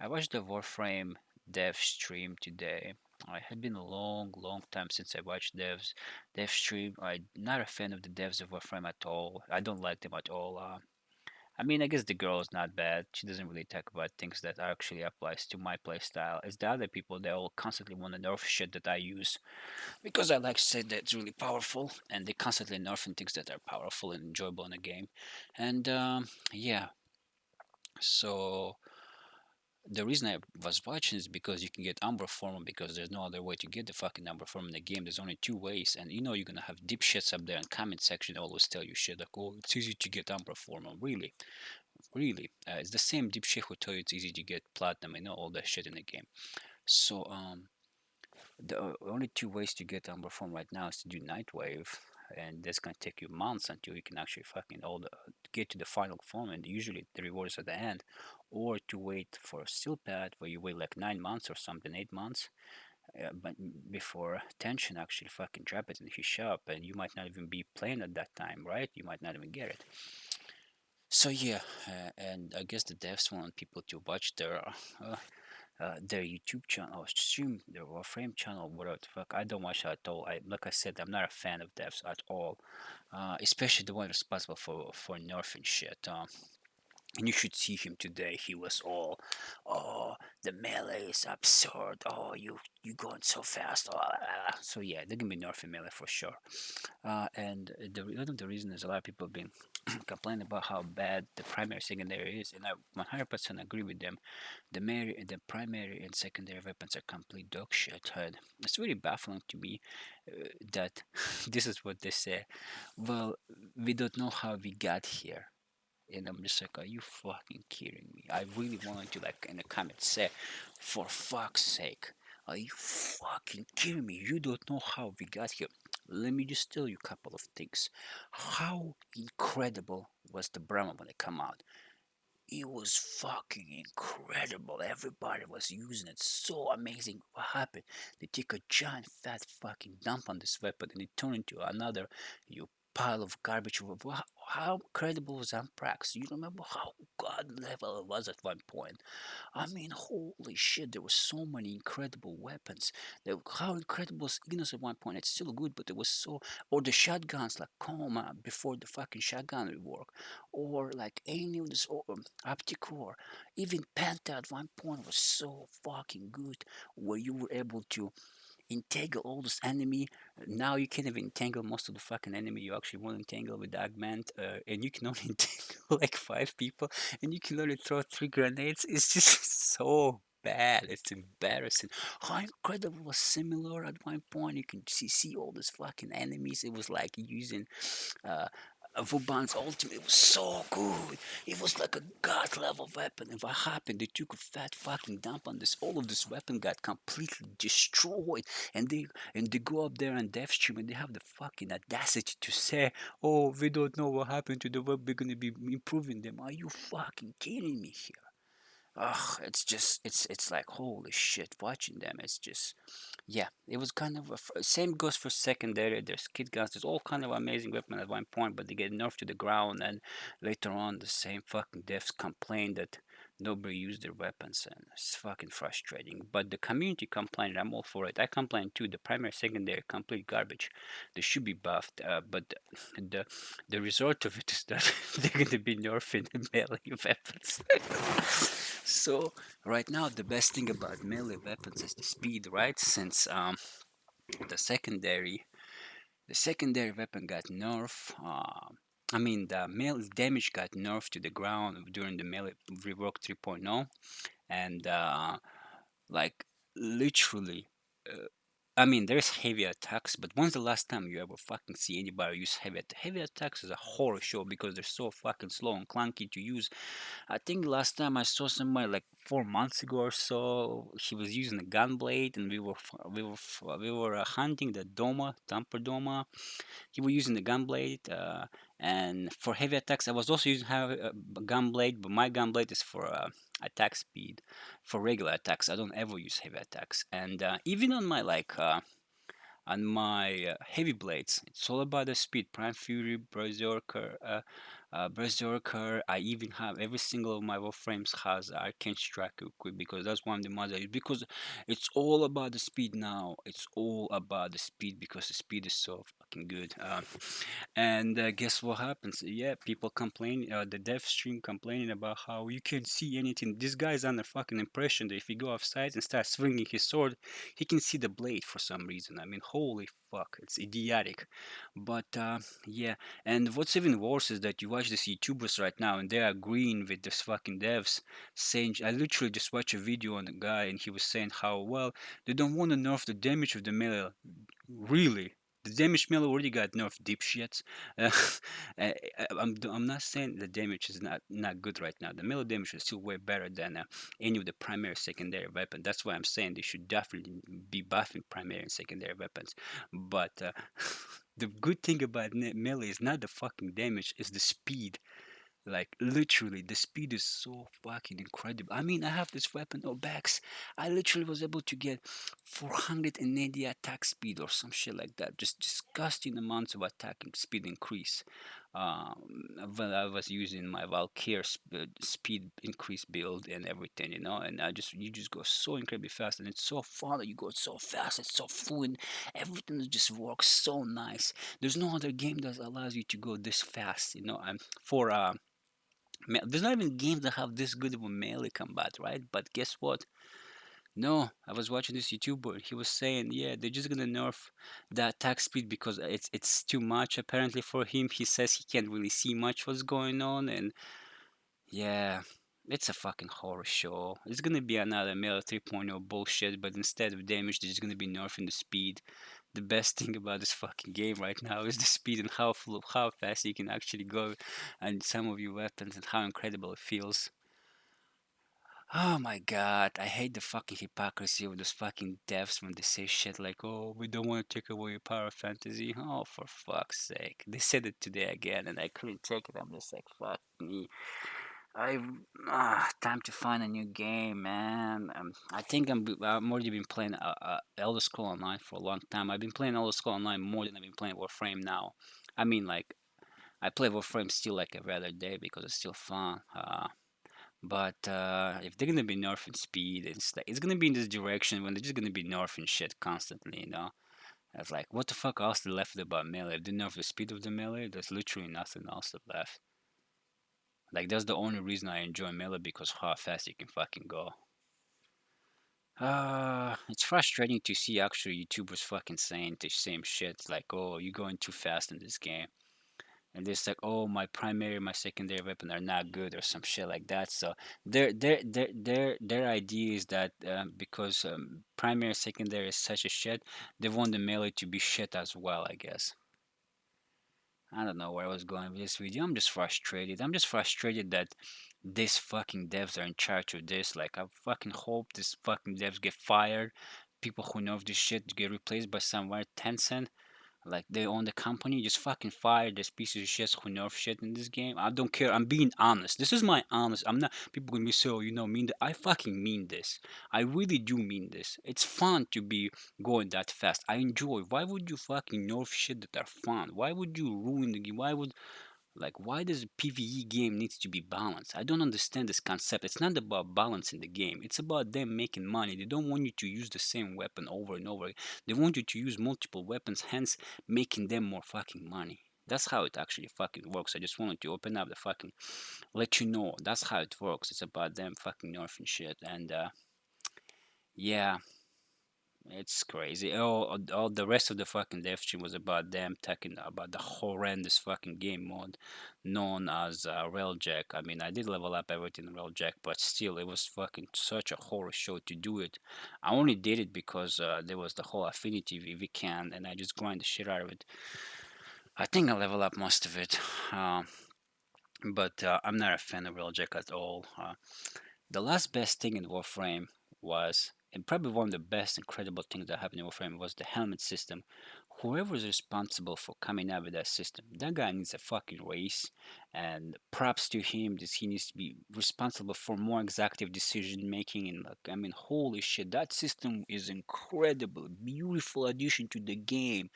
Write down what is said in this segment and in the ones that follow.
I watched the Warframe dev stream today. It had been a long time since I watched dev stream. I'm not a fan of the devs of Warframe at all. I don't like them at all. I mean, I guess the girl is not bad. She doesn't really talk about things that actually applies to my playstyle. It's the other people that all constantly want to nerf shit that I use because I like to say that it's really powerful, and they constantly nerfing things that are powerful and enjoyable in the game. And yeah, so the reason I was watching is because you can get Umbra form because there's no other way to get the fucking Umbra form in the game. There's only two ways, and you know you're gonna have dipshits up there in comment section always tell you shit like, "Oh, it's easy to get Umbra form." Really, really, it's the same dipshit who tell you it's easy to get platinum. I know all that shit in the game. So the only two ways to get Umbra form right now is to do Nightwave, and that's gonna take you months until you can actually fucking get to the final form, and usually the reward is at the end, or to wait for a steel pad where you wait like 9 months or something, 8 months, but before Tension actually fucking drop it in his shop, and you might not even be playing at that time, right? You might not even get it. So yeah, and I guess the devs want people to watch their YouTube channel, or stream their Warframe channel, whatever the fuck. I don't watch that at all. Like I said, I'm not a fan of devs at all, especially the one responsible for nerfing shit. And you should see him today. He was all, oh, the melee is absurd. Oh, you going so fast. Oh, so yeah, they're gonna be nerfing melee for sure. And one of the reasons is a lot of people have been complaining about how bad the primary secondary is, and I 100% agree with them. The primary and secondary weapons are complete dog shit. And it's really baffling to me that this is what they say. Well, we don't know how we got here. And I'm just like, are you fucking kidding me? I really wanted to, like, in the comments say, for fuck's sake, are you fucking kidding me? You don't know how we got here. Let me just tell you a couple of things. How incredible was the Brahma when it come out? It was fucking incredible. Everybody was using it. So amazing. What happened? They take a giant fat fucking dump on this weapon and it turned into another you pile of garbage. How incredible was Amprax? You remember how god level it was at one point? I mean, holy shit, there were so many incredible weapons. How incredible was Ignis at one point? It's still good, but it was so. Or the shotguns like Coma before the fucking shotgun rework. Or like any of this, or Apticore. Even Penta at one point was so fucking good, where you were able to entangle all this enemy. Now you can't even entangle most of the fucking enemy you actually want to entangle with Augment, and you can only entangle like 5 people, and you can only throw 3 grenades. It's just so bad. It's embarrassing. How incredible was similar at one point. You can see all these fucking enemies. It was like using uh, Vauban's ultimate. Was so good. It was like a god level weapon. And what happened? They took a fat fucking dump on this. All of this weapon got completely destroyed. And they go up there on dev stream and they have the fucking audacity to say, "Oh, we don't know what happened to the web. We're gonna be improving them." Are you fucking kidding me here? Ugh, it's just it's like holy shit. Watching them, it's just yeah, it was kind of same goes for secondary. There's kit guns. There's all kind of amazing weapon at one point, but they get nerfed to the ground, and later on, the same fucking devs complain that nobody used their weapons, and it's fucking frustrating. But the community complained. I'm all for it. I complain too. The primary, secondary, complete garbage. They should be buffed. But the the result of it is that they're gonna be nerfing the melee weapons. So right now, the best thing about melee weapons is the speed, right? Since the secondary the secondary weapon got nerfed. I mean, the melee damage got nerfed to the ground during the melee rework 3.0, and like literally. I mean, there's heavy attacks, but when's the last time you ever fucking see anybody use heavy attacks? Is a horror show because they're so fucking slow and clunky to use. I think last time I saw somebody like 4 months ago or so, he was using a gun blade, and we were hunting the Doma, Dumper Doma. He was using the gun blade, and for heavy attacks, I was also using a gun blade, but my gun blade is for attack speed. For regular attacks, I don't ever use heavy attacks, and even on my heavy blades, it's all about the speed. Prime Fury, Berserker. Berserker. I even have every single of my Warframes has Arcane Strike equipped because that's one of the mods I use because it's all about the speed now. It's all about the speed because the speed is so fucking good. And guess what happens? Yeah, people complain. The dev stream complaining about how you can't see anything. This guy's under fucking impression that if he go outside and start swinging his sword, he can see the blade for some reason. I mean, holy fuck, it's idiotic. But yeah, and what's even worse is that you watch these YouTubers right now and they're agreeing with this fucking devs, saying I literally just watched a video on the guy and he was saying how well they don't want to nerf the damage of the melee. Really? The damage melee already got nerfed, dipshits. Uh, I'm not saying the damage is not good right now. The melee damage is still way better than any of the primary secondary weapon. That's why I'm saying they should definitely be buffing primary and secondary weapons. But the good thing about melee is not the fucking damage, it's the speed. Like literally, the speed is so fucking incredible. I mean, I have this weapon Obex. I literally was able to get 480 attack speed or some shit like that. Just disgusting amounts of attacking speed increase. When I was using my Valkyrie speed increase build and everything, and you just go so incredibly fast, and it's so fun that you go so fast. It's so fluid. Everything just works so nice. There's no other game that allows you to go this fast, And for there's not even games that have this good of a melee combat, right? But guess what? No, I was watching this YouTuber. He was saying, yeah, they're just gonna nerf the attack speed because it's too much apparently for him. He says he can't really see much what's going on, and yeah, it's a fucking horror show. It's gonna be another Melee 3.0 bullshit, but instead of damage, they're just gonna be nerfing the speed. The best thing about this fucking game right now is the speed and how fast you can actually go, and some of your weapons and how incredible it feels. Oh my god, I hate the fucking hypocrisy of those fucking devs when they say shit like, "Oh, we don't want to take away your power fantasy." Oh, for fuck's sake! They said it today again, and I couldn't take it. I'm just like, fuck me. I time to find a new game, man. I think I'm already been playing Elder Scroll Online for a long time. I've been playing Elder Scroll Online more than I've been playing Warframe now. I mean, like I play Warframe still like every other day because it's still fun. But if they're gonna be nerfing speed, it's gonna be in this direction when they're just gonna be nerfing shit constantly. It's like, what the fuck else is left about melee? If they nerf the speed of the melee, there's literally nothing else left. Like that's the only reason I enjoy melee because how fast you can fucking go. It's frustrating to see actually YouTubers fucking saying the same shit like, oh, you're going too fast in this game. And it's like, oh, my primary, my secondary weapon are not good or some shit like that. So their idea is that because primary, secondary is such a shit, they want the melee to be shit as well. I guess. I don't know where I was going with this video. I'm just frustrated. I'm just frustrated that these fucking devs are in charge of this. Like, I fucking hope these fucking devs get fired. People who know this shit get replaced by somewhere Tencent. Like they own the company, just fucking fire this piece of shit who nerf shit in this game. I don't care. I'm being honest. This is my honest. I'm not. People gonna be so mean that I fucking mean this. I really do mean this. It's fun to be going that fast. I enjoy. Why would you fucking nerf shit that are fun? Why would you ruin the game? Why does a PvE game needs to be balanced? I don't understand this concept. It's not about balancing the game. It's about them making money. They don't want you to use the same weapon over and over. They want you to use multiple weapons, hence making them more fucking money. That's how it actually fucking works. I just wanted to open up the fucking let you know. That's how it works. It's about them fucking nerfing shit. And yeah, it's crazy. All the rest of the fucking dev stream was about them talking about the horrendous fucking game mode known as Railjack. I mean, I did level up everything in Railjack, but still, it was fucking such a horror show to do it. I only did it because there was the whole Affinity VVCan, and I just grind the shit out of it. I think I level up most of it, uh, but I'm not a fan of Railjack at all. The last best thing in Warframe was, and probably one of the best incredible things that happened in Warframe was the helmet system, whoever is responsible for coming up with that system, that guy needs a fucking raise. And props to him that he needs to be responsible for more executive decision making. And like, I mean, holy shit, that system is incredible, beautiful addition to the game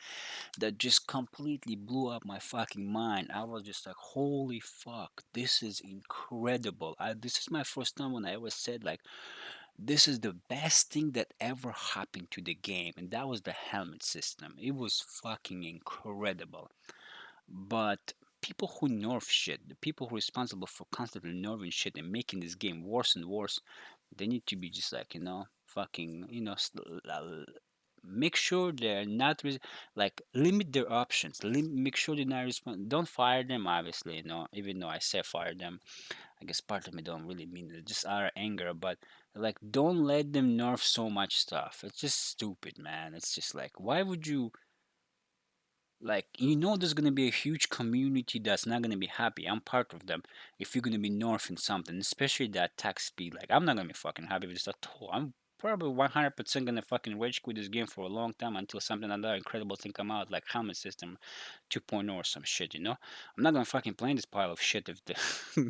that just completely blew up my fucking mind. I was just like, holy fuck, this is incredible. This is my first time when I ever said like, this is the best thing that ever happened to the game, and that was the helmet system. It was fucking incredible. But people who nerf shit, the people who are responsible for constantly nerfing shit and making this game worse and worse, they need to be just like, fucking, make sure they're not like limit their options. Make sure they're not respond. Don't fire them, obviously. Even though I say fire them, I guess part of me don't really mean it, just out of anger. But like, don't let them nerf so much stuff. It's just stupid, man. It's just like, why would you? Like, there's gonna be a huge community that's not gonna be happy. I'm part of them. If you're gonna be nerfing something, especially that attack speed, like I'm not gonna be fucking happy with this at all. I'm probably 100% gonna fucking rage quit this game for a long time until something another incredible thing come out, like helmet system 2.0 or some shit. I'm not gonna fucking play this pile of shit if the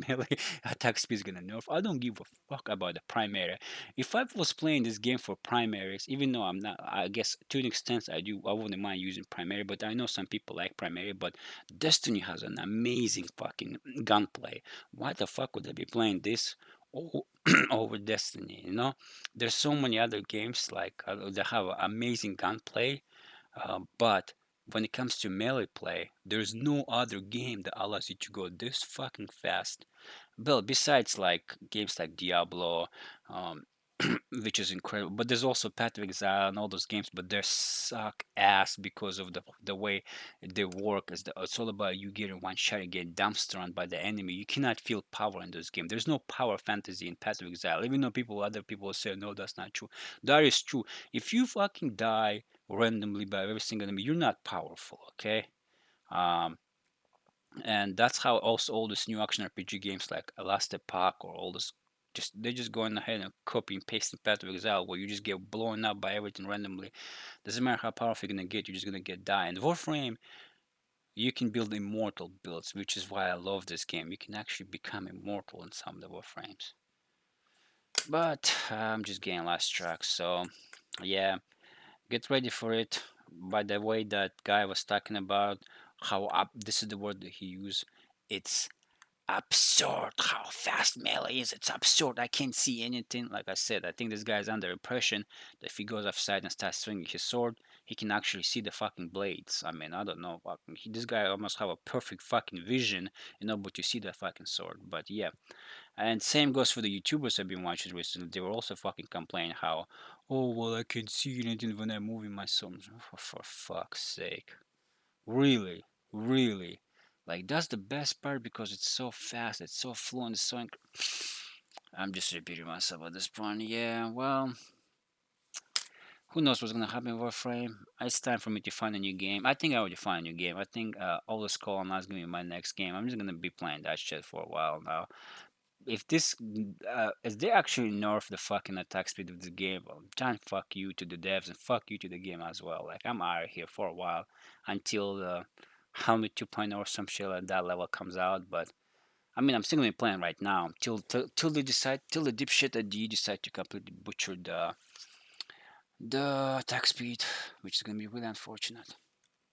melee attack speed is gonna nerf. I don't give a fuck about the primary. If I was playing this game for primaries, even though I'm not, I guess to an extent I do, I wouldn't mind using primary, but I know some people like primary, but Destiny has an amazing fucking gunplay. Why the fuck would I be playing this over Destiny? There's so many other games like that have amazing gunplay, but when it comes to melee play, there's no other game that allows you to go this fucking fast. Well, besides like games like Diablo, um, which is incredible, but there's also Path of Exile and all those games, but they suck ass because of the way they work. It's all about you getting one shot and getting dumpster on by the enemy. You cannot feel power in those games. There's no power fantasy in Path of Exile, even though other people say no, that's not true. That is true. If you fucking die randomly by every single enemy, you're not powerful. Okay. Um, and that's how also all these new action RPG games like Elastic Park or all this, they're just going ahead and copy and pasting Path of Exile, where you just get blown up by everything randomly. Doesn't matter how powerful you're gonna get, you're just gonna get die. And Warframe, you can build immortal builds, which is why I love this game. You can actually become immortal in some of the Warframes. But I'm just getting last track, so yeah, get ready for it. By the way, that guy was talking about how up. This is the word that he used. It's absurd how fast melee is. It's absurd. I can't see anything. Like I said, I think this guy's under impression that if he goes offside and starts swinging his sword, he can actually see the fucking blades. I mean, I don't know. This guy almost have a perfect fucking vision, but you see the fucking sword. But yeah, and same goes for the YouTubers I've been watching recently. They were also fucking complaining how, oh well, I can see anything when I'm moving my sword. For fuck's sake. Really, really. Like that's the best part because it's so fast, it's so fluent, it's so. I'm just repeating myself at this point. Yeah, well, who knows what's gonna happen with Warframe? It's time for me to find a new game. I think I already found a new game. I think all the Skull and is gonna be my next game. I'm just gonna be playing that shit for a while now. If they actually nerf the fucking attack speed of the game, well, John, fuck you to the devs and fuck you to the game as well. Like I'm out of here for a while until the Helmet 2.0 or some shit like that level comes out. But I mean, I'm still gonna be playing right now till they decide, till the dipshit at D decide to completely butcher the attack speed, which is gonna be really unfortunate.